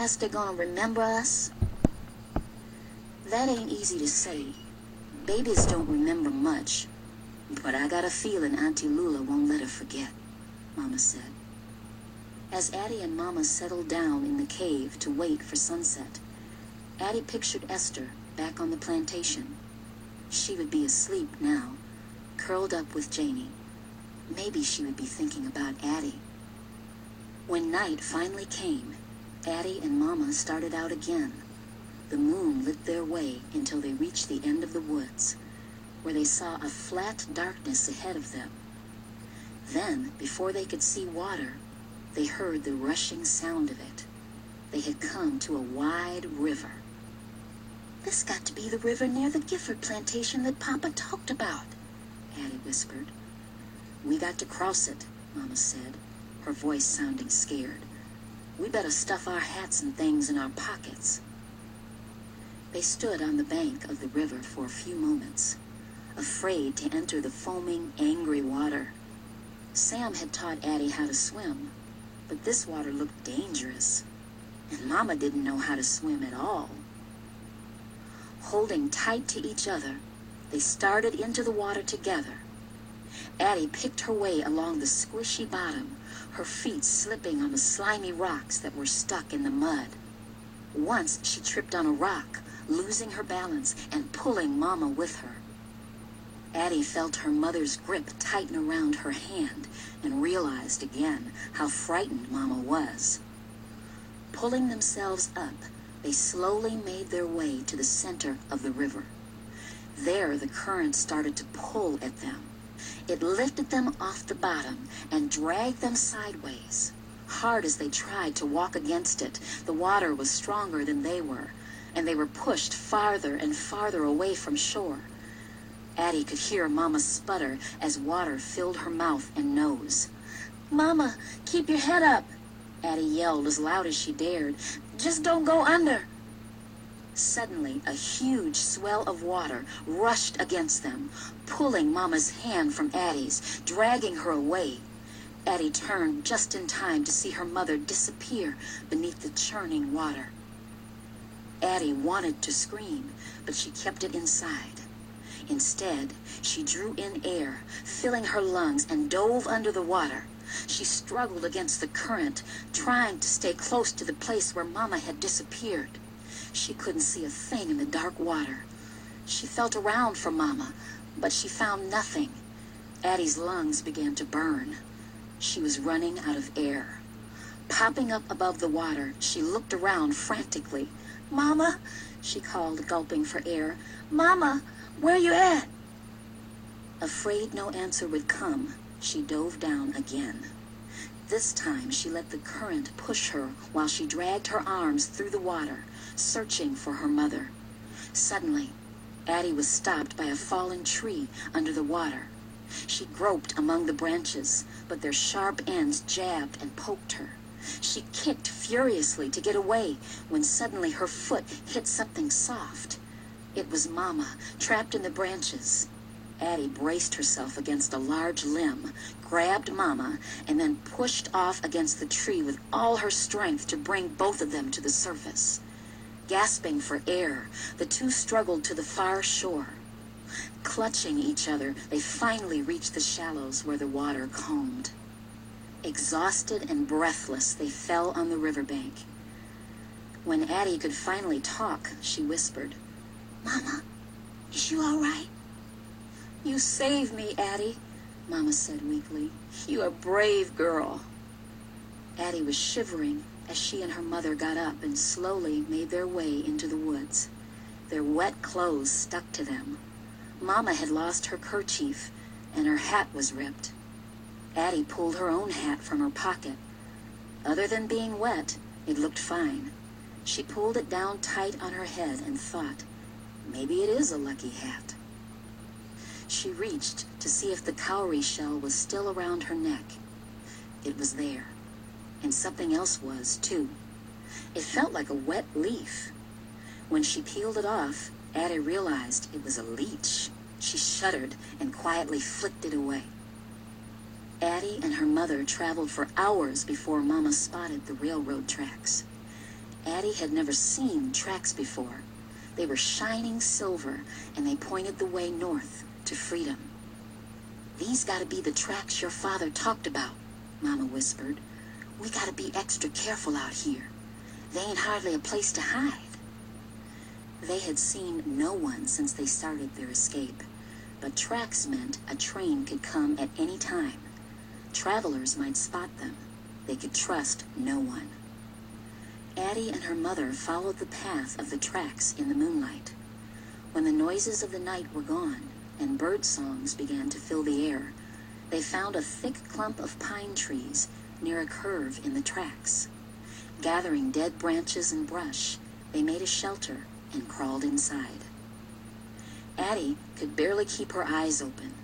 Esther gonna remember us? That ain't easy to say. Babies don't remember much, but I got a feeling Auntie Lula won't let her forget, Mama said. As Addy and Mama settled down in the cave to wait for sunset, Addy pictured Esther back on the plantation. She would be asleep now, curled up with Janie. Maybe she would be thinking about Addy. When night finally came, Addy and Mama started out again. The moon lit their way until they reached the end of the woods, where they saw a flat darkness ahead of them. Then, before they could see water, they heard the rushing sound of it. They had come to a wide river. "This got to be the river near the Gifford plantation that Papa talked about," Addy whispered. "We got to cross it," Mama said, her voice sounding scared. "We better stuff our hats and things in our pockets." They stood on the bank of the river for a few moments, afraid to enter the foaming, angry water. Sam had taught Addy how to swim, but this water looked dangerous, and Mama didn't know how to swim at all. Holding tight to each other, they started into the water together. Addy picked her way along the squishy bottom, her feet slipping on the slimy rocks that were stuck in the mud. Once she tripped on a rock, losing her balance and pulling Mama with her. Addy felt her mother's grip tighten around her hand and realized again how frightened Mama was. Pulling themselves up, they slowly made their way to the center of the river. There, the current started to pull at them. It lifted them off the bottom and dragged them sideways. Hard as they tried to walk against it, the water was stronger than they were, and they were pushed farther and farther away from shore. Addy could hear Mama sputter as water filled her mouth and nose. "Mama, keep your head up," Addy yelled as loud as she dared. "Just don't go under." Suddenly, a huge swell of water rushed against them, pulling Mama's hand from Addy's, dragging her away. Addy turned just in time to see her mother disappear beneath the churning water. Addy wanted to scream, but she kept it inside. Instead, she drew in air, filling her lungs, and dove under the water. She struggled against the current, trying to stay close to the place where Mama had disappeared. She couldn't see a thing in the dark water. She felt around for Mama, but she found nothing. Addy's lungs began to burn. She was running out of air. Popping up above the water, she looked around frantically. "Mama," she called, gulping for air. "Mama, where you at?" Afraid no answer would come, she dove down again. This time she let the current push her while she dragged her arms through the water, searching for her mother. Suddenly, Addy was stopped by a fallen tree under the water. She groped among the branches, but their sharp ends jabbed and poked her. She kicked furiously to get away when suddenly her foot hit something soft. It was Mama, trapped in the branches. Addy braced herself against a large limb, grabbed Mama, and then pushed off against the tree with all her strength to bring both of them to the surface. Gasping for air, the two struggled to the far shore. Clutching each other, they finally reached the shallows where the water calmed. Exhausted and breathless, they fell on the riverbank. When Addy could finally talk, she whispered, "Mama, is you all right?" "You saved me, Addy," Mama said weakly. "You're a brave girl." Addy was shivering as she and her mother got up and slowly made their way into the woods. Their wet clothes stuck to them. Mama had lost her kerchief, and her hat was ripped. Addy pulled her own hat from her pocket. Other than being wet, it looked fine. She pulled it down tight on her head and thought, maybe it is a lucky hat. She reached to see if the cowrie shell was still around her neck. It was there, and something else was, too. It felt like a wet leaf. When she peeled it off, Addy realized it was a leech. She shuddered and quietly flicked it away. Addy and her mother traveled for hours before Mama spotted the railroad tracks. Addy had never seen tracks before. They were shining silver, and they pointed the way north to freedom. "These gotta be the tracks your father talked about," Mama whispered. "We gotta be extra careful out here. They ain't hardly a place to hide." They had seen no one since they started their escape, but tracks meant a train could come at any time. Travelers might spot them. They could trust no one. Addy and her mother followed the path of the tracks in the moonlight. When the noises of the night were gone and bird songs began to fill the air, they found a thick clump of pine trees near a curve in the tracks. Gathering dead branches and brush, they made a shelter and crawled inside. Addy could barely keep her eyes open.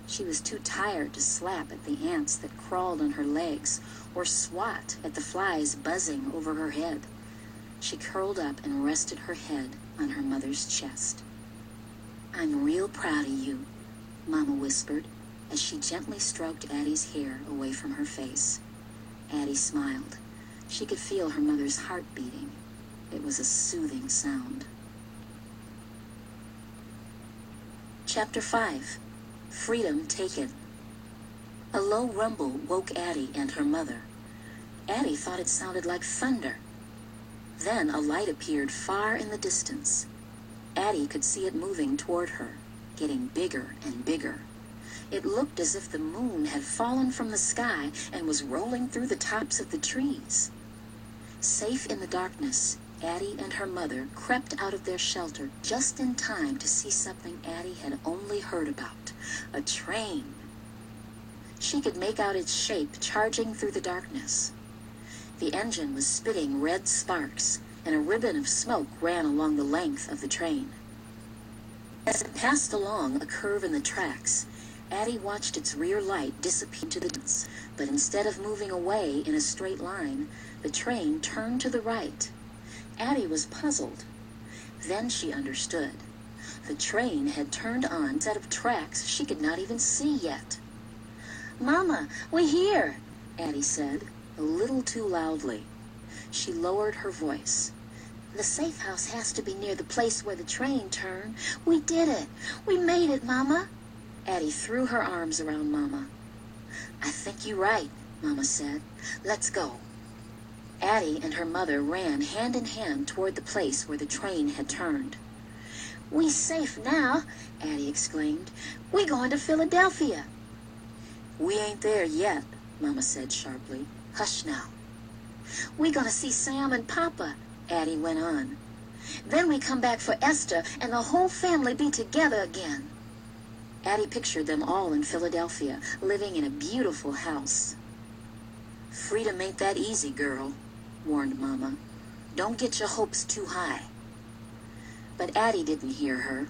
She was too tired to slap at the ants that crawled on her legs or swat at the flies buzzing over her head. She curled up and rested her head on her mother's chest. "I'm real proud of you," Mama whispered as she gently stroked Addy's hair away from her face. Addy smiled. She could feel her mother's heart beating. It was a soothing sound. Chapter 5. Freedom Taken. A low rumble woke Addy and her mother. Addy thought it sounded like thunder. Then a light appeared far in the distance. Addy could see it moving toward her, getting bigger and bigger. It looked as if the moon had fallen from the sky and was rolling through the tops of the trees. Safe in the darkness, Addy and her mother crept out of their shelter just in time to see something Addy had only heard about: a train. She could make out its shape charging through the darkness. The engine was spitting red sparks, and a ribbon of smoke ran along the length of the train. As it passed along a curve in the tracks, Addy watched its rear light disappear into the distance, but instead of moving away in a straight line, the train turned to the right. Addy was puzzled. Then she understood. The train had turned on a set of tracks she could not even see yet. "Mama, we're here," Addy said, a little too loudly. She lowered her voice. "The safe house has to be near the place where the train turned. We did it. We made it, Mama." Addy threw her arms around Mama. "I think you're right," Mama said. "Let's go." Addy and her mother ran hand in hand toward the place where the train had turned. "We safe now," Addy exclaimed. "We going to Philadelphia." "We ain't there yet," Mama said sharply. "Hush now." "We gonna see Sam and Papa," Addy went on. "Then we come back for Esther and the whole family be together again." Addy pictured them all in Philadelphia, living in a beautiful house. "Freedom ain't that easy, girl," warned Mama. "Don't get your hopes too high." But Addy didn't hear her.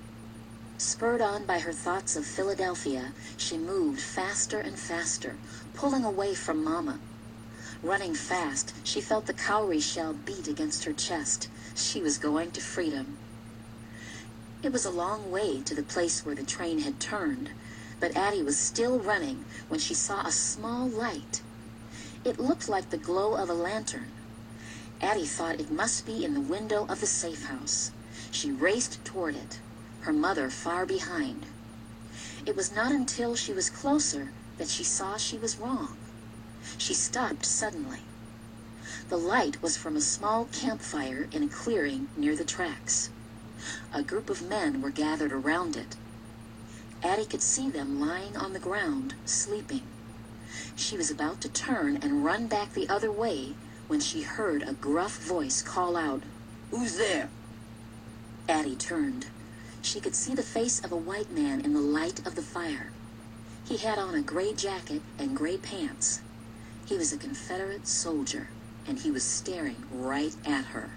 Spurred on by her thoughts of Philadelphia, she moved faster and faster, pulling away from Mama. Running fast, she felt the cowrie shell beat against her chest. She was going to freedom. It was a long way to the place where the train had turned, but Addy was still running when she saw a small light. It looked like the glow of a lantern. Addy thought it must be in the window of the safe house. She raced toward it, her mother far behind. It was not until she was closer that she saw she was wrong. She stopped suddenly. The light was from a small campfire in a clearing near the tracks. A group of men were gathered around it. Addy could see them lying on the ground, sleeping. She was about to turn and run back the other way when she heard a gruff voice call out, "Who's there?" Addy turned. She could see the face of a white man in the light of the fire. He had on a gray jacket and gray pants. He was a Confederate soldier, and he was staring right at her.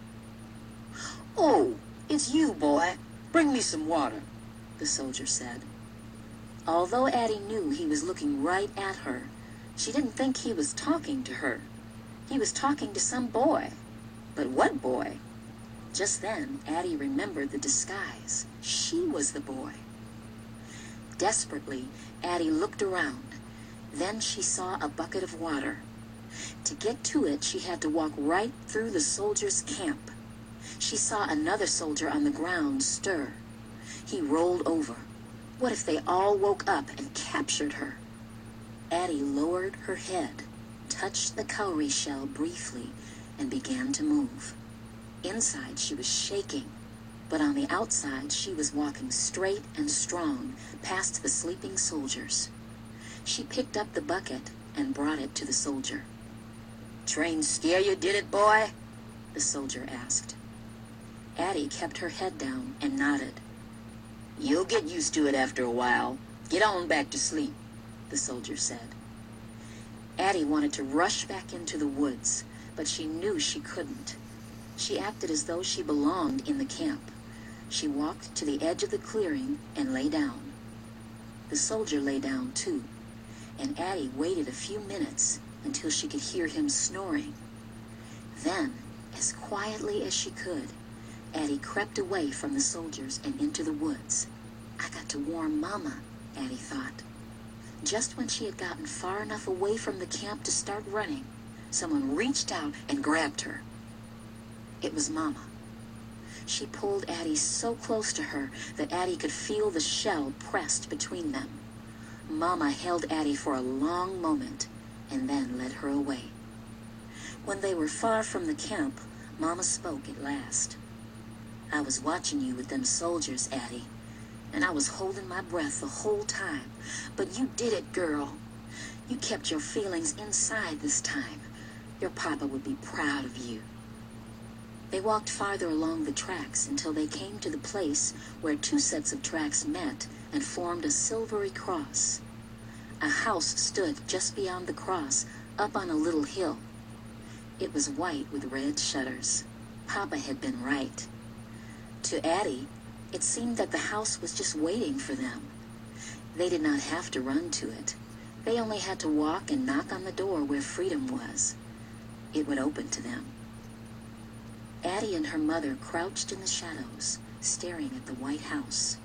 "Oh, it's you, boy. Bring me some water," the soldier said. Although Addy knew he was looking right at her, she didn't think he was talking to her. He was talking to some boy. But what boy? Just then, Addy remembered the disguise. She was the boy. Desperately, Addy looked around. Then she saw a bucket of water. To get to it, she had to walk right through the soldiers' camp. She saw another soldier on the ground stir. He rolled over. What if they all woke up and captured her? Addy lowered her head, touched the cowrie shell briefly, and began to move. Inside, she was shaking, but on the outside, she was walking straight and strong past the sleeping soldiers. She picked up the bucket and brought it to the soldier. "Train scare you, did it, boy?" the soldier asked. Addy kept her head down and nodded. "You'll get used to it after a while. Get on back to sleep," the soldier said. Addy wanted to rush back into the woods, but she knew she couldn't. She acted as though she belonged in the camp. She walked to the edge of the clearing and lay down. The soldier lay down too, and Addy waited a few minutes until she could hear him snoring. Then, as quietly as she could, Addy crept away from the soldiers and into the woods. "I got to warn Mama," Addy thought. Just when she had gotten far enough away from the camp to start running, someone reached out and grabbed her. It was Mama. She pulled Addy so close to her that Addy could feel the shell pressed between them. Mama held Addy for a long moment and then led her away. When they were far from the camp, Mama spoke at last. "I was watching you with them soldiers, Addy, and I was holding my breath the whole time. But you did it, girl. You kept your feelings inside this time. Your papa would be proud of you." They walked farther along the tracks until they came to the place where two sets of tracks met and formed a silvery cross. A house stood just beyond the cross, up on a little hill. It was white with red shutters. Papa had been right. To Addy, it seemed that the house was just waiting for them. They did not have to run to it. They only had to walk and knock on the door where freedom was. It would open to them. Addy and her mother crouched in the shadows, staring at the white house.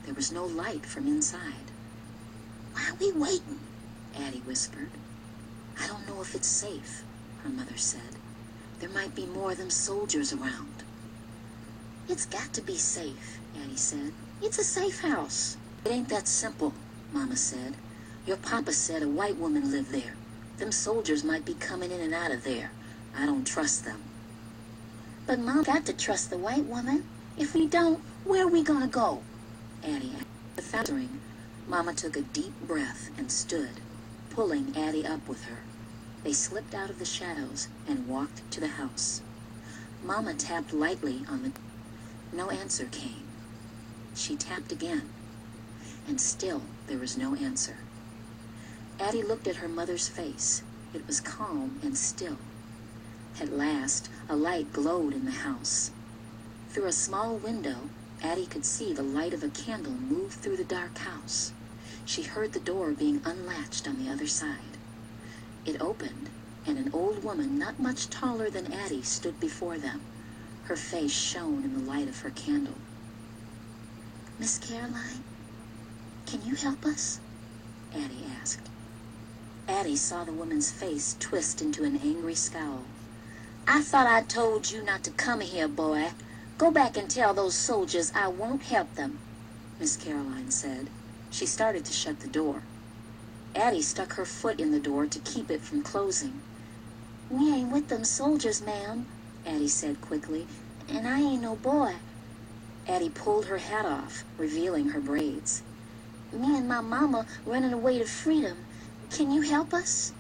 There was no light from inside. "Why are we waiting?" Addy whispered. "I don't know if it's safe," her mother said. "There might be more of them soldiers around." "It's got to be safe," Addy said. "It's a safe house." "It ain't that simple," Mama said. "Your papa said a white woman lived there. Them soldiers might be coming in and out of there. I don't trust them." "But Mom got to trust the white woman. If we don't, where are we gonna go?" Addy asked. Without answering, Mama took a deep breath and stood, pulling Addy up with her. They slipped out of the shadows and walked to the house. Mama tapped lightly on the door. No answer came. She tapped again, and still there was no answer. Addy looked at her mother's face. It was calm and still. At last, a light glowed in the house. Through a small window, Addy could see the light of a candle move through the dark house. She heard the door being unlatched on the other side. It opened, and an old woman not much taller than Addy stood before them. Her face shone in the light of her candle. "Miss Caroline, can you help us?" Addy asked. Addy saw the woman's face twist into an angry scowl. "I thought I told you not to come here, boy. Go back and tell those soldiers I won't help them," Miss Caroline said. She started to shut the door. Addy stuck her foot in the door to keep it from closing. "We ain't with them soldiers, ma'am," Addy said quickly, "and I ain't no boy." Addy pulled her hat off, revealing her braids. "Me and my mama running away to freedom. Can you help us?"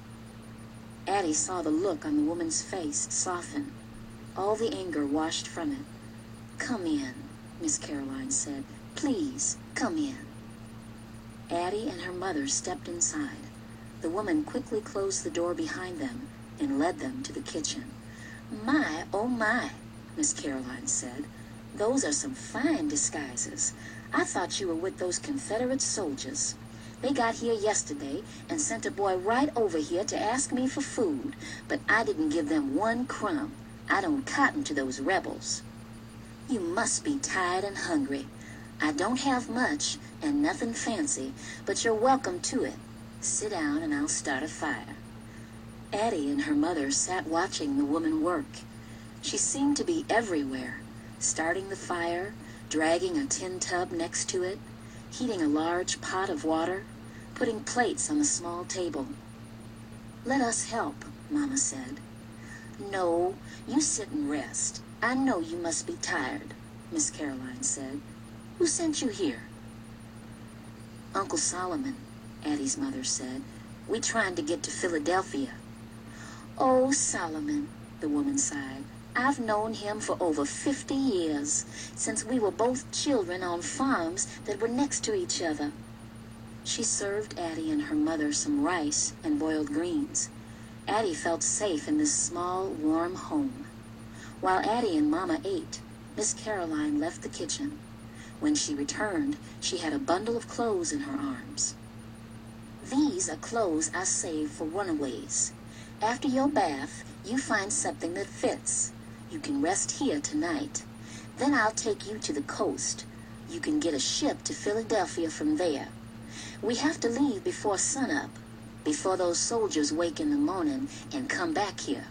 Addy saw the look on the woman's face soften. All the anger washed from it. "Come in," Miss Caroline said. "Please, come in." Addy and her mother stepped inside. The woman quickly closed the door behind them and led them to the kitchen. "My, oh my," Miss Caroline said. "Those are some fine disguises. I thought you were with those Confederate soldiers. They got here yesterday and sent a boy right over here to ask me for food, but I didn't give them one crumb. I don't cotton to those rebels. You must be tired and hungry. I don't have much and nothing fancy, but you're welcome to it. Sit down and I'll start a fire." Addy and her mother sat watching the woman work. She seemed to be everywhere, starting the fire, dragging a tin tub next to it, heating a large pot of water, putting plates on the small table. "Let us help," Mama said. "No, you sit and rest. I know you must be tired," Miss Caroline said. "Who sent you here?" "Uncle Solomon," Addy's mother said. "We trying to get to Philadelphia." "Oh, Solomon," the woman sighed. "I've known him for over 50 years, since we were both children on farms that were next to each other." She served Addy and her mother some rice and boiled greens. Addy felt safe in this small, warm home. While Addy and Mama ate, Miss Caroline left the kitchen. When she returned, she had a bundle of clothes in her arms. "These are clothes I saved for runaways. After your bath, you find something that fits. You can rest here tonight. Then I'll take you to the coast. You can get a ship to Philadelphia from there. We have to leave before sunup, before those soldiers wake in the morning and come back here."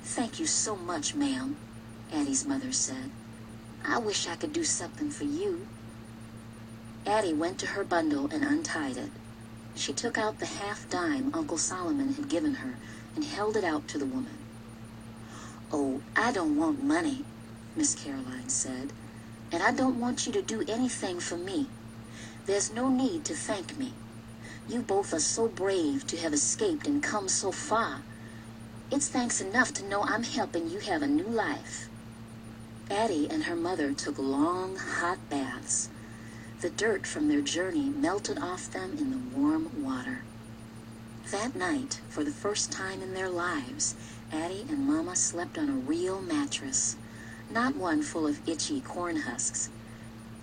"Thank you so much, ma'am," Addy's mother said. "I wish I could do something for you." Addy went to her bundle and untied it. She took out the half-dime Uncle Solomon had given her and held it out to the woman. "Oh, I don't want money," Miss Caroline said, "and I don't want you to do anything for me. There's no need to thank me. You both are so brave to have escaped and come so far. It's thanks enough to know I'm helping you have a new life." Addy and her mother took long, hot baths. The dirt from their journey melted off them in the warm water. That night, for the first time in their lives, Addy and Mama slept on a real mattress, not one full of itchy corn husks.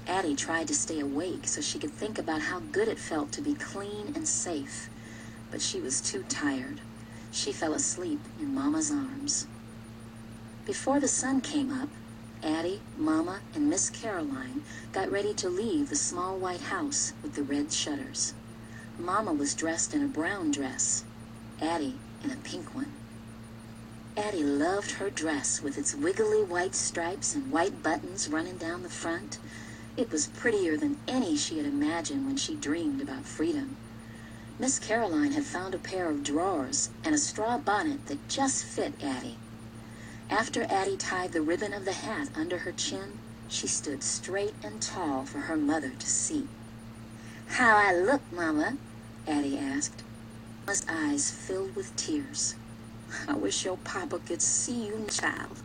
Addy tried to stay awake so she could think about how good it felt to be clean and safe, but she was too tired. She fell asleep in Mama's arms. Before the sun came up, Addy, Mama, and Miss Caroline got ready to leave the small white house with the red shutters. Mama was dressed in a brown dress, Addy in a pink one. Addy loved her dress with its wiggly white stripes and white buttons running down the front. It was prettier than any she had imagined when she dreamed about freedom. Miss Caroline had found a pair of drawers and a straw bonnet that just fit Addy. After Addy tied the ribbon of the hat under her chin, she stood straight and tall for her mother to see. "How I look, Mama?" Addy asked. Mama's eyes filled with tears. "I wish your papa could see you, child."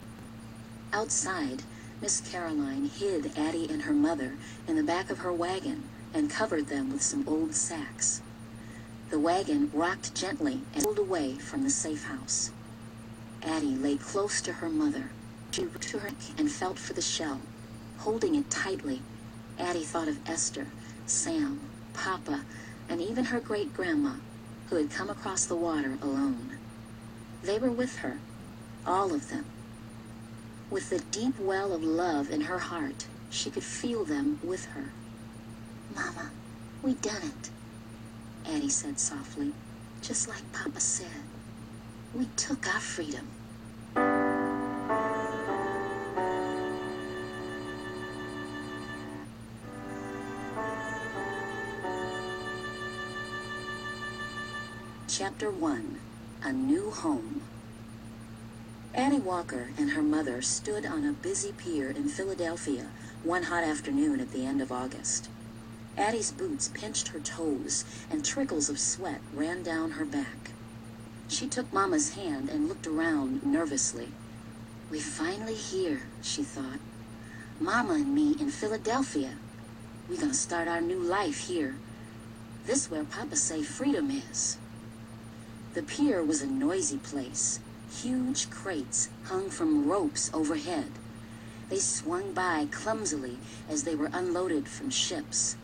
Outside, Miss Caroline hid Addy and her mother in the back of her wagon and covered them with some old sacks. The wagon rocked gently and pulled away from the safe house. Addy lay close to her mother. She reached to her neck and felt for the shell. Holding it tightly, Addy thought of Esther, Sam, Papa, and even her great-grandma, who had come across the water alone. They were with her, all of them. With the deep well of love in her heart, she could feel them with her. "Mama, we done it," Addy said softly, "just like Papa said. We took our freedom." Chapter 1. A New Home. Addy Walker and her mother stood on a busy pier in Philadelphia one hot afternoon at the end of August. Addy's boots pinched her toes, and trickles of sweat ran down her back. She took Mama's hand and looked around nervously. "We're finally here," she thought. "Mama and me in Philadelphia. We're gonna start our new life here. This where Papa say freedom is." The pier was a noisy place. Huge crates hung from ropes overhead. They swung by clumsily as they were unloaded from ships.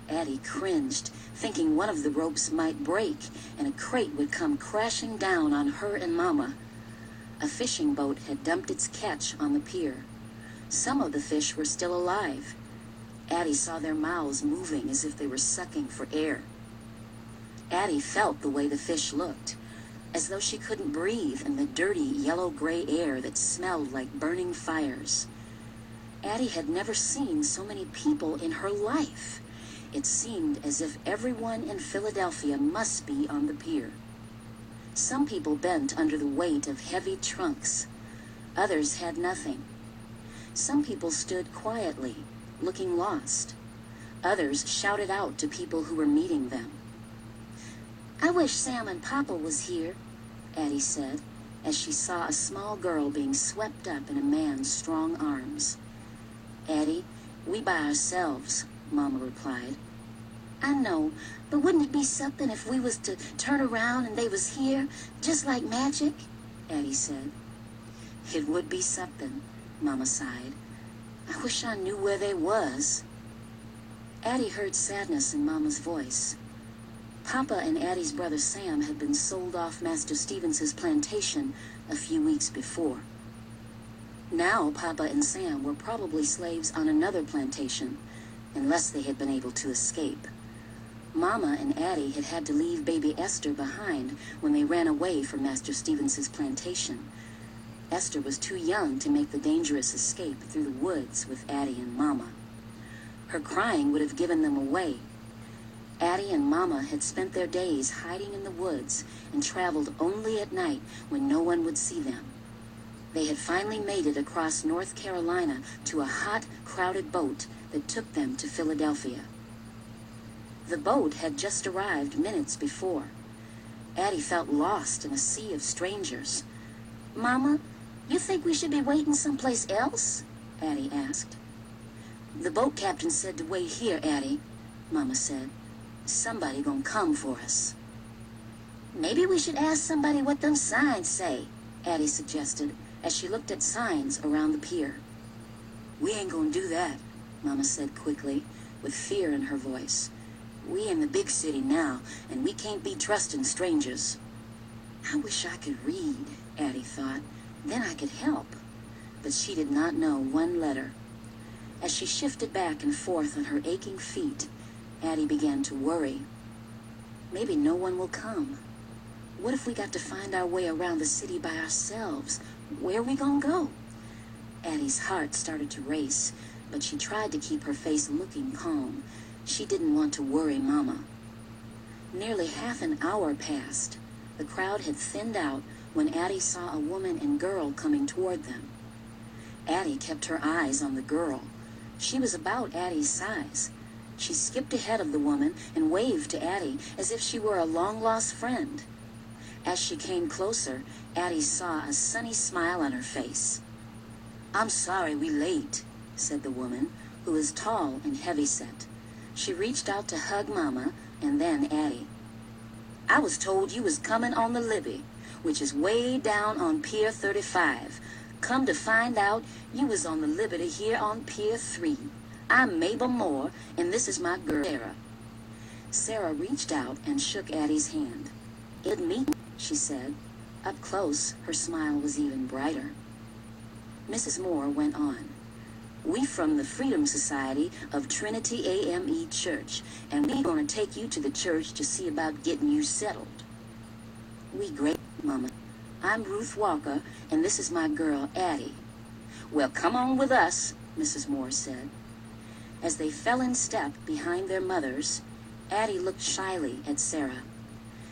Addy cringed, thinking one of the ropes might break and a crate would come crashing down on her and Mama. A fishing boat had dumped its catch on the pier. Some of the fish were still alive. Addy saw their mouths moving as if they were sucking for air. Addy felt the way the fish looked, as though she couldn't breathe in the dirty yellow-gray air that smelled like burning fires. Addy had never seen so many people in her life. It seemed as if everyone in Philadelphia must be on the pier. Some people bent under the weight of heavy trunks. Others had nothing. Some people stood quietly, looking lost. Others shouted out to people who were meeting them. "I wish Sam and Papa was here," Addy said, as she saw a small girl being swept up in a man's strong arms. "Addy, we by ourselves," Mama replied. "I know, but wouldn't it be something if we was to turn around and they was here, just like magic?" Addy said. "It would be something," Mama sighed. "I wish I knew where they was." Addy heard sadness in Mama's voice. Papa and Addy's brother Sam had been sold off Master Stevens's plantation a few weeks before. Now Papa and Sam were probably slaves on another plantation, unless they had been able to escape. Mama and Addy had had to leave baby Esther behind when they ran away from Master Stevens's plantation. Esther was too young to make the dangerous escape through the woods with Addy and Mama. Her crying would have given them away. Addy and Mama had spent their days hiding in the woods and traveled only at night when no one would see them. They had finally made it across North Carolina to a hot, crowded boat that took them to Philadelphia. The boat had just arrived minutes before. Addy felt lost in a sea of strangers. "Mama, you think we should be waiting someplace else?" Addy asked. "The boat captain said to wait here, Addy," Mama said. "Somebody gonna come for us." "Maybe we should ask somebody what them signs say," Addy suggested as she looked at signs around the pier. "We ain't gonna do that," Mama said quickly, with fear in her voice. "We in the big city now, and we can't be trusting strangers." "I wish I could read," Addy thought. "Then I could help." But she did not know one letter. As she shifted back and forth on her aching feet, Addy began to worry. Maybe no one will come. What if we got to find our way around the city by ourselves? Where are we gonna go? Addy's heart started to race, but she tried to keep her face looking calm. She didn't want to worry Mama. Nearly half an hour passed. The crowd had thinned out when Addy saw a woman and girl coming toward them. Addy kept her eyes on the girl. She was about Addy's size. She skipped ahead of the woman and waved to Addy as if she were a long-lost friend. As she came closer, Addy saw a sunny smile on her face. "I'm sorry we late," said the woman, who was tall and heavy-set. She reached out to hug Mama and then Addy. "I was told you was coming on the Libby, which is way down on Pier 35. Come to find out, you was on the Liberty here on Pier 3. I'm Mabel Moore, and this is my girl, Sarah." Sarah reached out and shook Addy's hand. "Good meeting," she said. Up close, her smile was even brighter. Mrs. Moore went on. "We from the Freedom Society of Trinity AME Church, and we gonna take you to the church to see about getting you settled." "We great, Mama. I'm Ruth Walker, and this is my girl, Addy." "Well, come on with us," Mrs. Moore said. As they fell in step behind their mothers, Addy looked shyly at Sarah.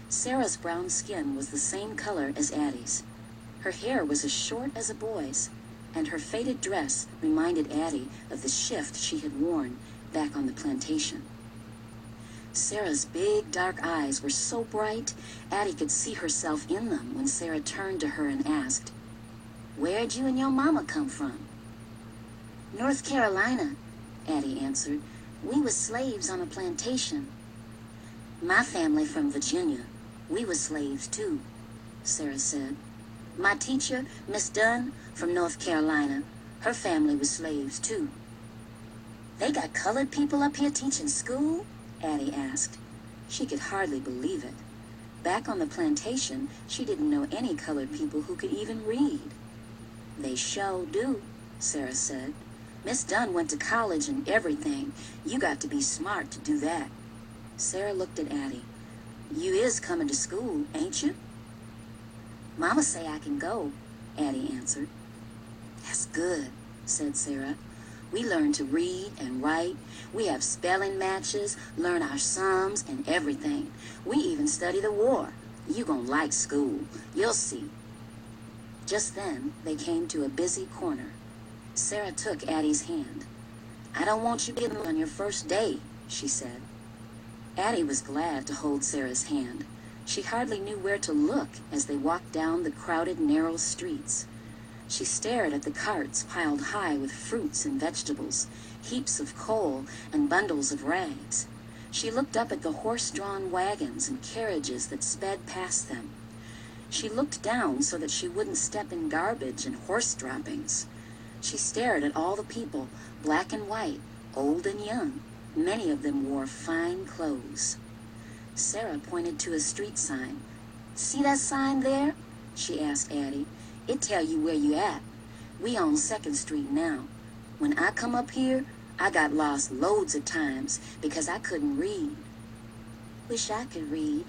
Sarah's brown skin was the same color as Addy's. Her hair was as short as a boy's, and her faded dress reminded Addy of the shift she had worn back on the plantation. Sarah's big, dark eyes were so bright, Addy could see herself in them when Sarah turned to her and asked, "Where'd you and your mama come from?" "North Carolina," Addy answered. "We was slaves on a plantation." "My family from Virginia. We was slaves too," Sarah said. "My teacher, Miss Dunn, from North Carolina, her family was slaves too." "They got colored people up here teaching school?" Addy asked. She could hardly believe it. Back on the plantation, she didn't know any colored people who could even read. "They sure do," Sarah said. "Miss Dunn went to college and everything. You got to be smart to do that." Sarah looked at Addy. "You is coming to school, ain't you?" Mama say I can go, Addy answered. That's good, said Sarah. We learn to read and write. We have spelling matches, learn our sums and everything. We even study the war. You gonna like school. You'll see. Just then, they came to a busy corner. Sarah took Addy's hand. I don't want you to get on your first day, she said. Addy was glad to hold Sarah's hand. She hardly knew where to look as they walked down the crowded, narrow streets. She stared at the carts piled high with fruits and vegetables, heaps of coal and bundles of rags. She looked up at the horse-drawn wagons and carriages that sped past them. She looked down so that she wouldn't step in garbage and horse droppings. She stared at all the people, black and white, old and young. Many of them wore fine clothes. Sarah pointed to a street sign. See that sign there? She asked Addy. It tell you where you at. We on 2nd Street now. When I come up here, I got lost loads of times because I couldn't read. Wish I could read,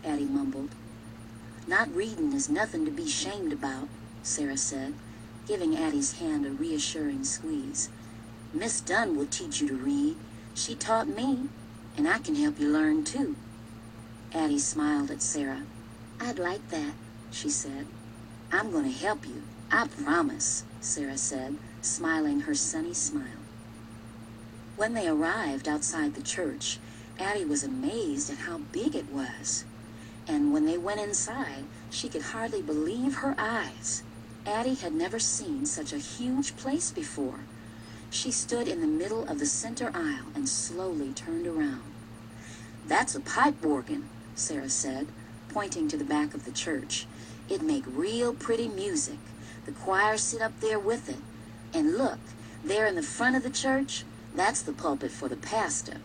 Addy mumbled. Not reading is nothing to be shamed about, Sarah said, giving Addy's hand a reassuring squeeze. Miss Dunn will teach you to read. She taught me, and I can help you learn too. Addy smiled at Sarah. I'd like that, she said. I'm going to help you, I promise, Sarah said, smiling her sunny smile. When they arrived outside the church, Addy was amazed at how big it was. And when they went inside, she could hardly believe her eyes. Addy had never seen such a huge place before. She stood in the middle of the center aisle and slowly turned around. That's a pipe organ, Sarah said, pointing to the back of the church. It make real pretty music. The choir sit up there with it. And look, there in the front of the church, that's the pulpit for the pastor.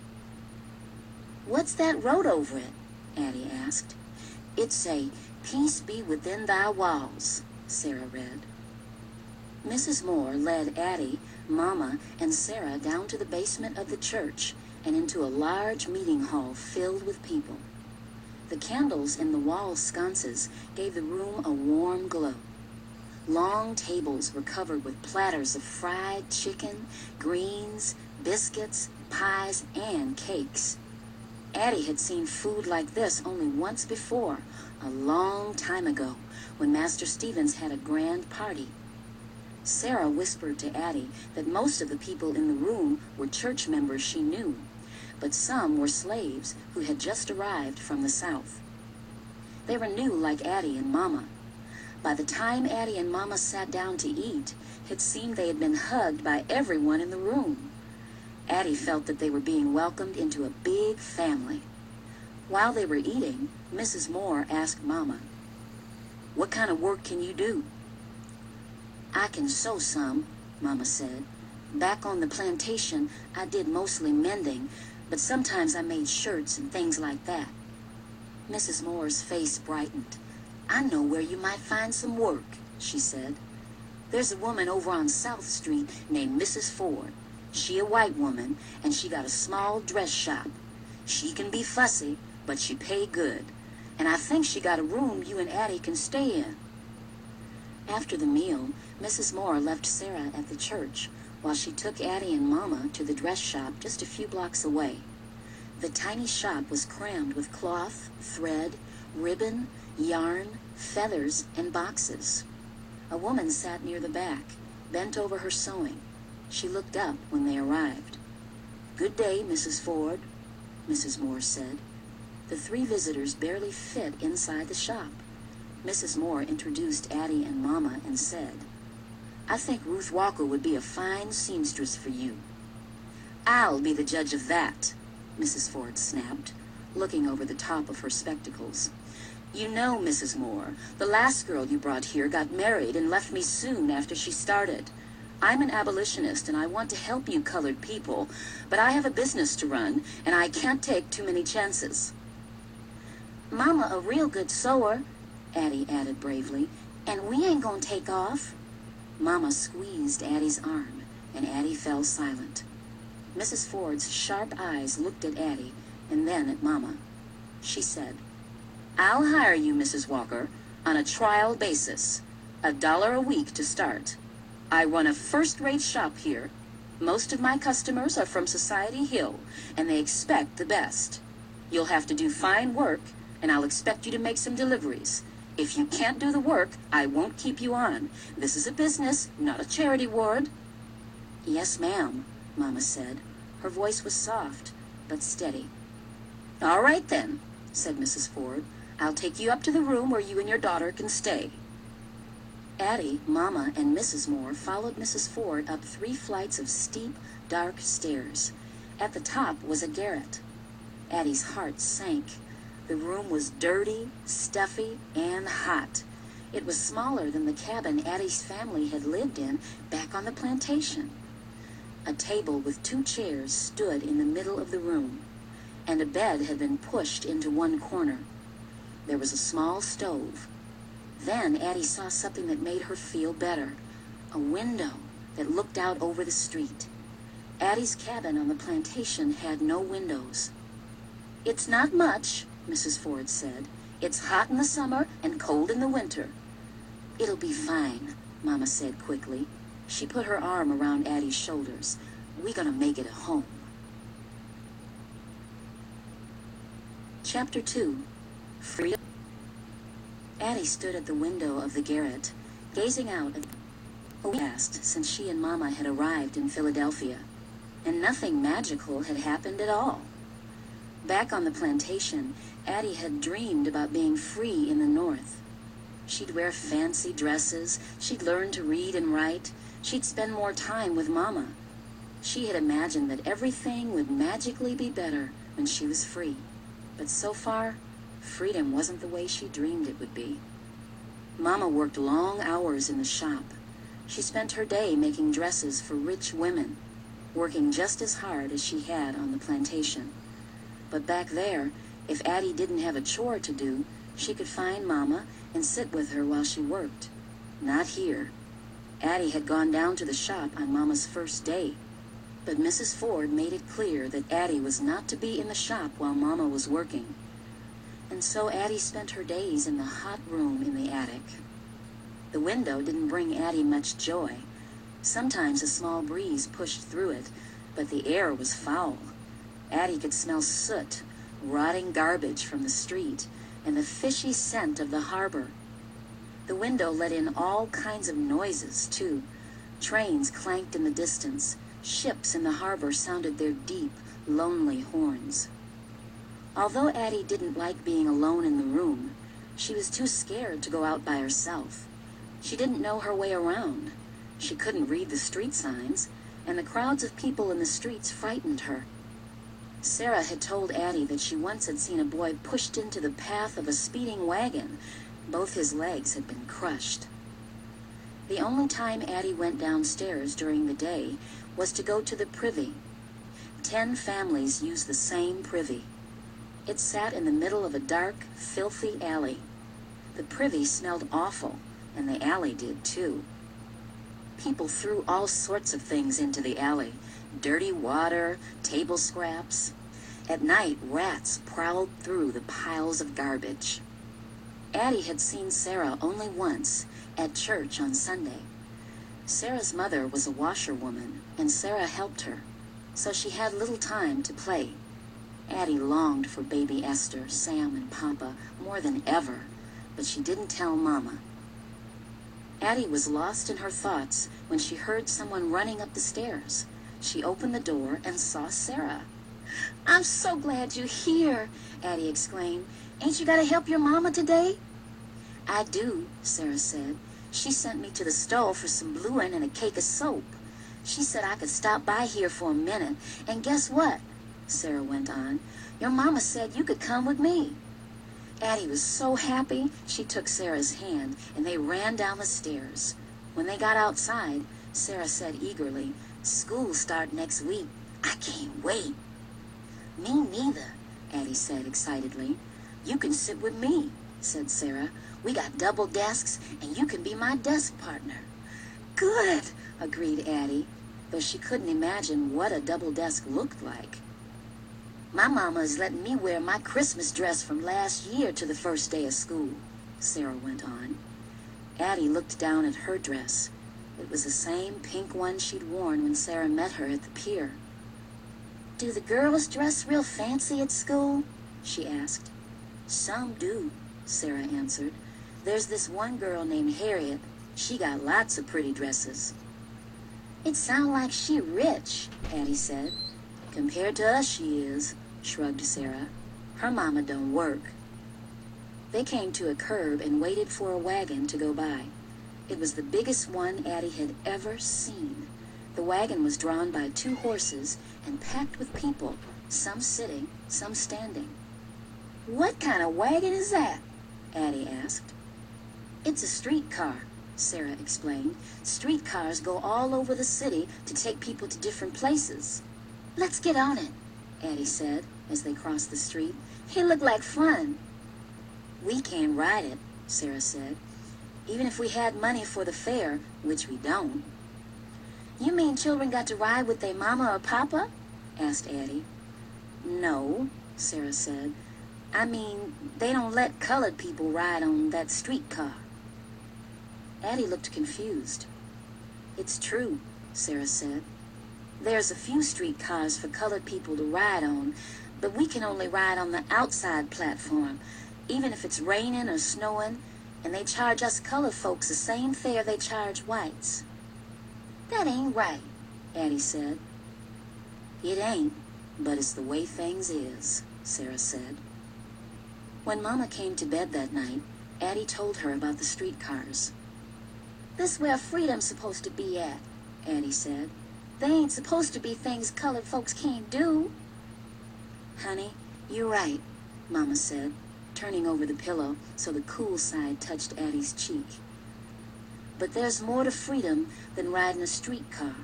What's that wrote over it? Addy asked. It say, Peace be within thy walls, Sarah read. Mrs. Moore led Addy, Mama, and Sarah down to the basement of the church and into a large meeting hall filled with people. The candles in the wall sconces gave the room a warm glow. Long tables were covered with platters of fried chicken, greens, biscuits, pies, and cakes. Addy had seen food like this only once before, a long time ago, when Master Stevens had a grand party. Sarah whispered to Addy that most of the people in the room were church members she knew, but some were slaves who had just arrived from the South. They were new like Addy and Mama. By the time Addy and Mama sat down to eat, it seemed they had been hugged by everyone in the room. Addy felt that they were being welcomed into a big family. While they were eating, Mrs. Moore asked Mama, What kind of work can you do? I can sew some, Mama said. Back on the plantation, I did mostly mending, but sometimes I made shirts and things like that. Mrs. Moore's face brightened. I know where you might find some work, she said. There's a woman over on South Street named Mrs. Ford. She a white woman, and she got a small dress shop. She can be fussy, but she pay good. And I think she got a room you and Addy can stay in. After the meal, Mrs. Moore left Sarah at the church, while she took Addy and Mama to the dress shop just a few blocks away. The tiny shop was crammed with cloth, thread, ribbon, yarn, feathers, and boxes. A woman sat near the back, bent over her sewing. She looked up when they arrived. Good day, Mrs. Ford, Mrs. Moore said. The three visitors barely fit inside the shop. Mrs. Moore introduced Addy and Mama and said, I think Ruth Walker would be a fine seamstress for you. I'll be the judge of that, Mrs. Ford snapped, looking over the top of her spectacles. You know, Mrs. Moore, the last girl you brought here got married and left me soon after she started. I'm an abolitionist and I want to help you colored people, but I have a business to run and I can't take too many chances. Mama a real good sewer, Addy added bravely, and we ain't gonna take off. Mama squeezed Addy's arm, and Addy fell silent. Mrs. Ford's sharp eyes looked at Addy, and then at Mama. She said, I'll hire you, Mrs. Walker. on a trial basis. $1 a week to start. I run a first-rate shop here. Most of my customers are from Society Hill, and they expect the best. You'll have to do fine work, and I'll expect you to make some deliveries. If you can't do the work, I won't keep you on. This is a business, not a charity ward." "Yes, ma'am," Mama said. Her voice was soft, but steady. "All right, then," said Mrs. Ford. "I'll take you up to the room where you and your daughter can stay." Addie, Mama, and Mrs. Moore followed Mrs. Ford up 3 flights of steep, dark stairs. At the top was a garret. Addie's heart sank. The room was dirty, stuffy, and hot. It was smaller than the cabin Addie's family had lived in back on the plantation. A table with 2 chairs stood in the middle of the room, and a bed had been pushed into one corner. There was a small stove. Then Addie saw something that made her feel better. A window that looked out over the street. Addie's cabin on the plantation had no windows. "It's not much," Mrs. Ford said. "It's hot in the summer and cold in the winter." "It'll be fine," Mama said quickly. She put her arm around Addie's shoulders. "We're gonna make it a home." Chapter 2. Freedom. Addie stood at the window of the garret, gazing out at the past since she and Mama had arrived in Philadelphia, and nothing magical had happened at all. Back on the plantation, Addie had dreamed about being free in the North. She'd wear fancy dresses, she'd learn to read and write, she'd spend more time with Mama. She had imagined that everything would magically be better when she was free. But so far, freedom wasn't the way she dreamed it would be. Mama worked long hours in the shop. She spent her day making dresses for rich women, working just as hard as she had on the plantation. But back there, if Addie didn't have a chore to do, she could find Mama and sit with her while she worked. Not here. Addie had gone down to the shop on Mama's first day, but Mrs. Ford made it clear that Addie was not to be in the shop while Mama was working. And so Addie spent her days in the hot room in the attic. The window didn't bring Addie much joy. Sometimes a small breeze pushed through it, but the air was foul. Addie could smell soot, rotting garbage from the street, and the fishy scent of the harbor. The window let in all kinds of noises, too. Trains clanked in the distance. Ships in the harbor sounded their deep, lonely horns. Although Addie didn't like being alone in the room, she was too scared to go out by herself. She didn't know her way around. She couldn't read the street signs, and the crowds of people in the streets frightened her. Sarah had told Addie that she once had seen a boy pushed into the path of a speeding wagon. Both his legs had been crushed. The only time Addie went downstairs during the day was to go to the privy. 10 families used the same privy. It sat in the middle of a dark, filthy alley. The privy smelled awful, and the alley did too. People threw all sorts of things into the alley. Dirty water, table scraps. At night, rats prowled through the piles of garbage. Addie had seen Sarah only once, at church on Sunday. Sarah's mother was a washerwoman, and Sarah helped her, so she had little time to play. Addie longed for baby Esther, Sam, and Papa more than ever, but she didn't tell Mama. Addie was lost in her thoughts when she heard someone running up the stairs. She opened the door and saw Sarah. "I'm so glad you're here," Addie exclaimed. "Ain't you got to help your Mama today?" "I do," Sarah said. "She sent me to the store for some bluing and a cake of soap. She said I could stop by here for a minute, and guess what?" Sarah went on. "Your Mama said you could come with me." Addie was so happy, she took Sarah's hand, and they ran down the stairs. When they got outside, Sarah said eagerly, "School start next week. I can't wait." "Me neither," Addie said excitedly. "You can sit with me," said Sarah. "We got double desks, and you can be my desk partner." "Good," agreed Addie, though she couldn't imagine what a double desk looked like. "My Mama is letting me wear my Christmas dress from last year to the first day of school." Sarah went on. Addy looked down at her dress. It was the same pink one she'd worn when Sarah met her at the pier. "Do the girls dress real fancy at school?" she asked. "Some do," Sarah answered. "There's this one girl named Harriet. She got lots of pretty dresses." "It sounds like she rich," Addy said. "Compared to us, she is," shrugged Sarah. "Her mama don't work." They came to a curb and waited for a wagon to go by. It was the biggest one Addy had ever seen. The wagon was drawn by 2 horses and packed with people, some sitting, some standing. "What kind of wagon is that?" Addy asked. "It's a streetcar," Sarah explained. "Streetcars go all over the city to take people to different places." "Let's get on it," Addy said as they crossed the street. "It looked like fun." "We can't ride it," Sarah said, "even if we had money for the fare, which we don't." "You mean children got to ride with their mama or papa?" asked Addy. "No," Sarah said. "I mean, they don't let colored people ride on that streetcar." Addy looked confused. "It's true," Sarah said. "There's a few streetcars for colored people to ride on, but we can only ride on the outside platform, even if it's raining or snowing, and they charge us colored folks the same fare they charge whites." "That ain't right," Addy said. "It ain't, but it's the way things is," Sarah said. When Mama came to bed that night, Addy told her about the streetcars. "This where freedom's supposed to be at," Addy said. "They ain't supposed to be things colored folks can't do." "Honey, you're right," Mama said, turning over the pillow so the cool side touched Addy's cheek. "But there's more to freedom than riding a streetcar.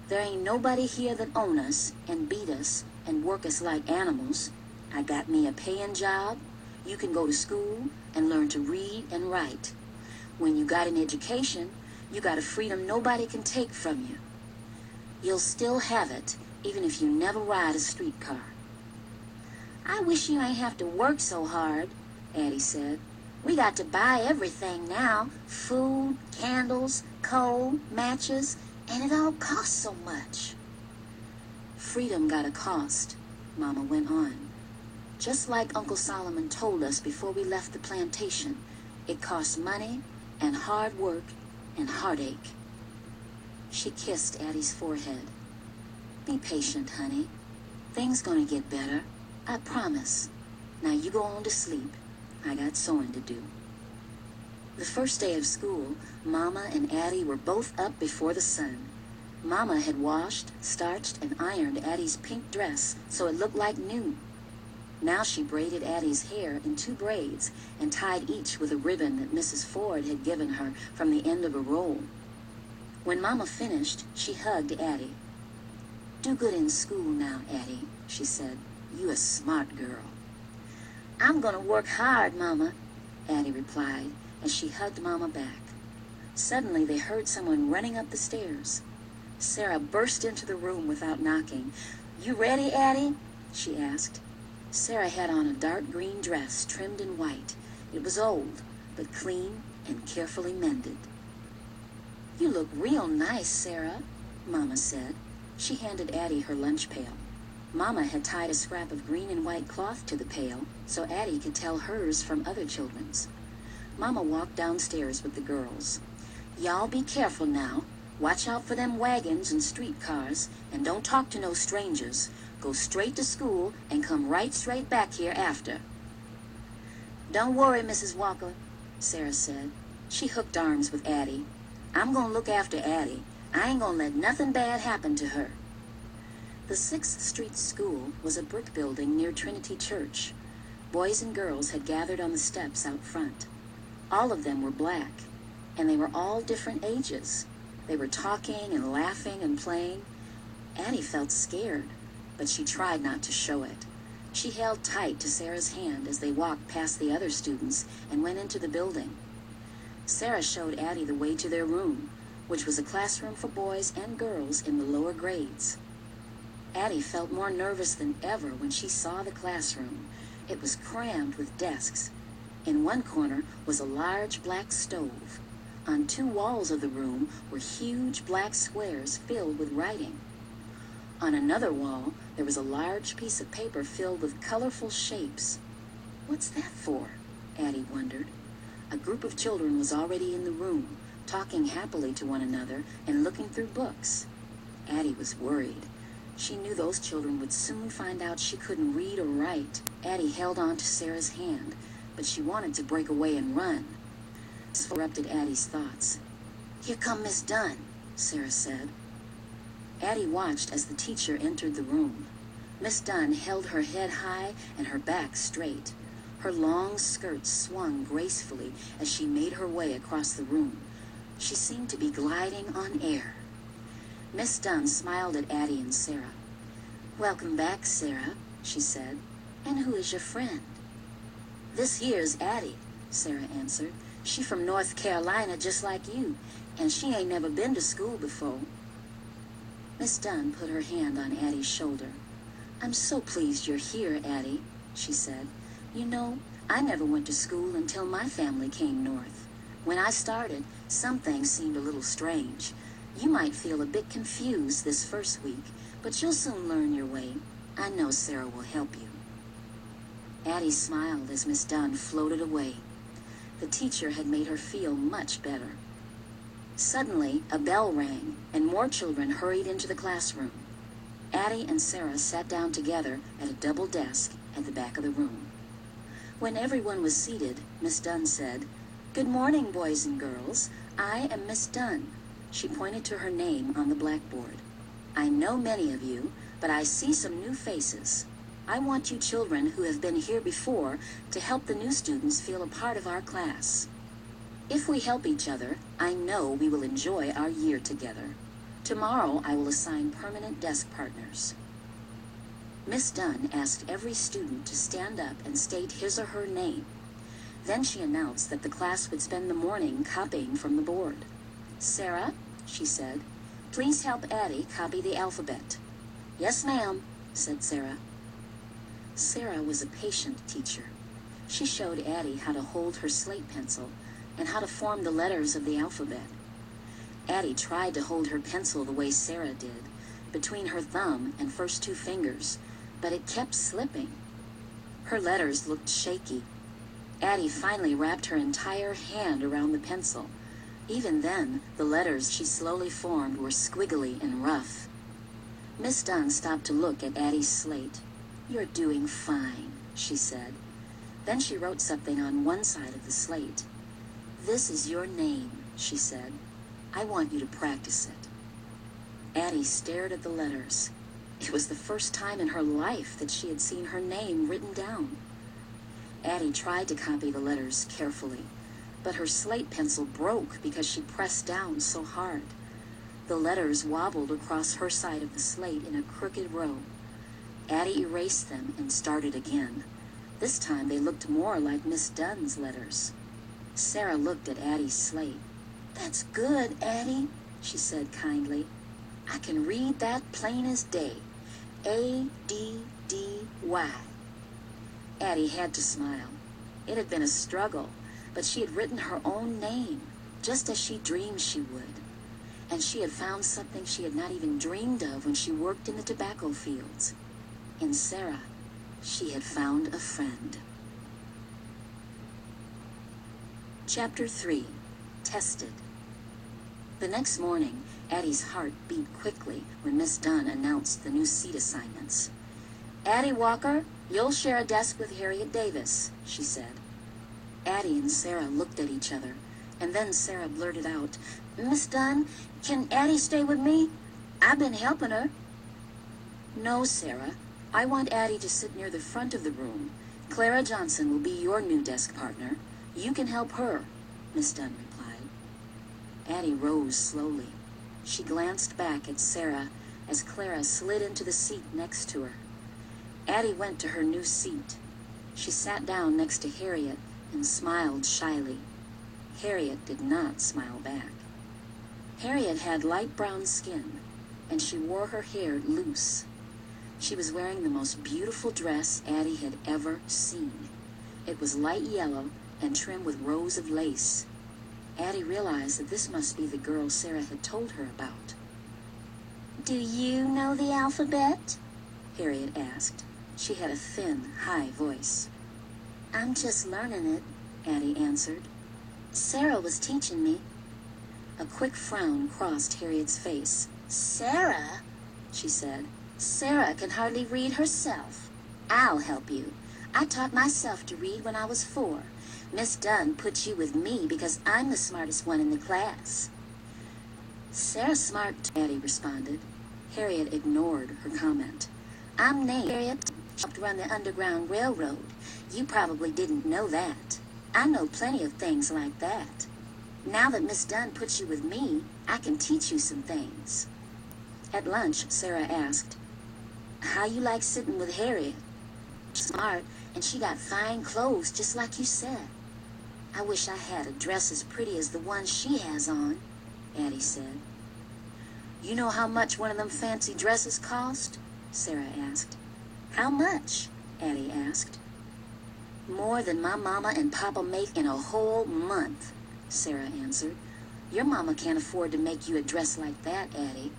There ain't nobody here that own us and beat us and work us like animals. I got me a paying job. You can go to school and learn to read and write. When you got an education, you got a freedom nobody can take from you. You'll still have it, even if you never ride a streetcar." "I wish you ain't have to work so hard," Addy said. "We got to buy everything now, food, candles, coal, matches, and it all costs so much." "Freedom got a cost," Mama went on. "Just like Uncle Solomon told us before we left the plantation, it costs money and hard work and heartache." She kissed Addy's forehead. "Be patient, honey. Things gonna get better, I promise. Now you go on to sleep. I got sewing to do." The first day of school, Mama and Addy were both up before the sun. Mama had washed, starched, and ironed Addy's pink dress so it looked like new. Now she braided Addy's hair in 2 braids and tied each with a ribbon that Mrs. Ford had given her from the end of a roll. When Mama finished, she hugged Addy. "Do good in school now, Addy," she said. "You a smart girl." "I'm gonna work hard, Mama," Addy replied as she hugged Mama back. Suddenly they heard someone running up the stairs. Sarah burst into the room without knocking. "You ready, Addy?" she asked. Sarah had on a dark green dress trimmed in white. It was old, but clean and carefully mended. "You look real nice, Sarah," Mama said. She handed Addy her lunch pail. Mama had tied a scrap of green and white cloth to the pail so Addy could tell hers from other children's. Mama walked downstairs with the girls. "Y'all be careful now. Watch out for them wagons and streetcars, and don't talk to no strangers. Go straight to school and come right straight back here after." "Don't worry, Mrs. Walker," Sarah said. She hooked arms with Addy. "I'm gonna look after Addy. I ain't gonna let nothing bad happen to her." The 6th Street School was a brick building near Trinity Church. Boys and girls had gathered on the steps out front. All of them were black, and they were all different ages. They were talking and laughing and playing. Addy felt scared, but she tried not to show it. She held tight to Sarah's hand as they walked past the other students and went into the building. Sarah showed Addy the way to their room, which was a classroom for boys and girls in the lower grades. Addy felt more nervous than ever when she saw the classroom. It was crammed with desks. In one corner was a large black stove. On 2 walls of the room were huge black squares filled with writing. On another wall, there was a large piece of paper filled with colorful shapes. "What's that for?" Addy wondered. A group of children was already in the room, talking happily to one another and looking through books. Addy was worried. She knew those children would soon find out she couldn't read or write. Addy held on to Sarah's hand, but she wanted to break away and run. This interrupted Addy's thoughts. "Here come Miss Dunn," Sarah said. Addy watched as the teacher entered the room. Miss Dunn held her head high and her back straight. Her long skirts swung gracefully as she made her way across the room. She seemed to be gliding on air. Miss Dunn smiled at Addy and Sarah. "Welcome back, Sarah," she said. "And who is your friend?" "This here's Addy," Sarah answered. "She from North Carolina just like you, and she ain't never been to school before." Miss Dunn put her hand on Addy's shoulder. "I'm so pleased you're here, Addy," she said. "You know, I never went to school until my family came north. When I started, some things seemed a little strange. You might feel a bit confused this first week, but you'll soon learn your way. I know Sarah will help you." Addy smiled as Miss Dunn floated away. The teacher had made her feel much better. Suddenly, a bell rang, and more children hurried into the classroom. Addy and Sarah sat down together at a double desk at the back of the room. When everyone was seated, Miss Dunn said, "Good morning, boys and girls. I am Miss Dunn." She pointed to her name on the blackboard. "I know many of you, but I see some new faces. I want you children who have been here before to help the new students feel a part of our class. If we help each other, I know we will enjoy our year together. Tomorrow I will assign permanent desk partners." Miss Dunn asked every student to stand up and state his or her name. Then she announced that the class would spend the morning copying from the board. "Sarah," she said, "please help Addy copy the alphabet." "Yes, ma'am," said Sarah. Sarah was a patient teacher. She showed Addy how to hold her slate pencil and how to form the letters of the alphabet. Addy tried to hold her pencil the way Sarah did, between her thumb and first 2 fingers, but it kept slipping. Her letters looked shaky. Addy finally wrapped her entire hand around the pencil. Even then, the letters she slowly formed were squiggly and rough. Miss Dunn stopped to look at Addy's slate. "You're doing fine," she said. Then she wrote something on one side of the slate. "This is your name," she said. "I want you to practice it." Addy stared at the letters. It was the first time in her life that she had seen her name written down. Addy tried to copy the letters carefully, but her slate pencil broke because she pressed down so hard. The letters wobbled across her side of the slate in a crooked row. Addy erased them and started again. This time they looked more like Miss Dunn's letters. Sarah looked at Addy's slate. "That's good, Addy," she said kindly. "I can read that plain as day. A-D-D-Y. Addy had to smile. It had been a struggle, but she had written her own name, just as she dreamed she would. And she had found something she had not even dreamed of when she worked in the tobacco fields. In Sarah, she had found a friend. Chapter 3. Tested. The next morning, Addy's heart beat quickly when Miss Dunn announced the new seat assignments. "Addy Walker, you'll share a desk with Harriet Davis," she said. Addy and Sarah looked at each other, and then Sarah blurted out, "Miss Dunn, can Addy stay with me? I've been helping her." "No, Sarah. I want Addy to sit near the front of the room. Clara Johnson will be your new desk partner. You can help her," Miss Dunn replied. Addy rose slowly. She glanced back at Sarah as Clara slid into the seat next to her. Addy went to her new seat. She sat down next to Harriet and smiled shyly. Harriet did not smile back. Harriet had light brown skin, and she wore her hair loose. She was wearing the most beautiful dress Addy had ever seen. It was light yellow and trimmed with rows of lace. Addy realized that this must be the girl Sarah had told her about. "Do you know the alphabet?" Harriet asked. She had a thin, high voice. "I'm just learning it," Addy answered. "Sarah was teaching me." A quick frown crossed Harriet's face. "Sarah?" she said. "Sarah can hardly read herself. I'll help you. I taught myself to read when I was 4. Miss Dunn put you with me because I'm the smartest one in the class." "Sarah's smart," Addy responded. Harriet ignored her comment. "I'm named Harriet. Helped run the Underground Railroad. You probably didn't know that. I know plenty of things like that. Now that Miss Dunn puts you with me, I can teach you some things." At lunch, Sarah asked, "How you like sitting with Harriet? She's smart, and she got fine clothes just like you said." "I wish I had a dress as pretty as the one she has on," Addy said. "You know how much one of them fancy dresses cost?" Sarah asked. "How much?" Addy asked. "More than my mama and papa make in a whole month," Sarah answered. "Your mama can't afford to make you a dress like that, Addy."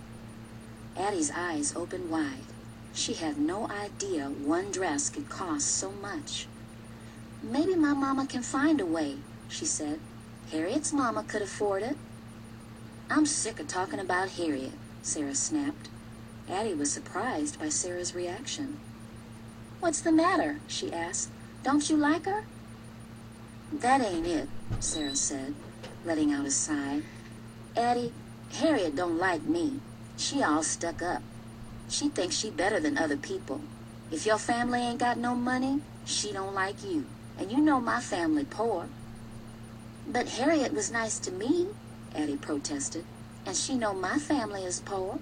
Addy's eyes opened wide. She had no idea one dress could cost so much. "Maybe my mama can find a way," she said. "Harriet's mama could afford it." "I'm sick of talking about Harriet," Sarah snapped. Addy was surprised by Sarah's reaction. "What's the matter?" she asked. "Don't you like her?" "That ain't it," Sarah said, letting out a sigh. "Addy, Harriet don't like me. She all stuck up. She thinks she better than other people. If your family ain't got no money, she don't like you. And you know my family poor." "But Harriet was nice to me," Addy protested. "And she know my family is poor."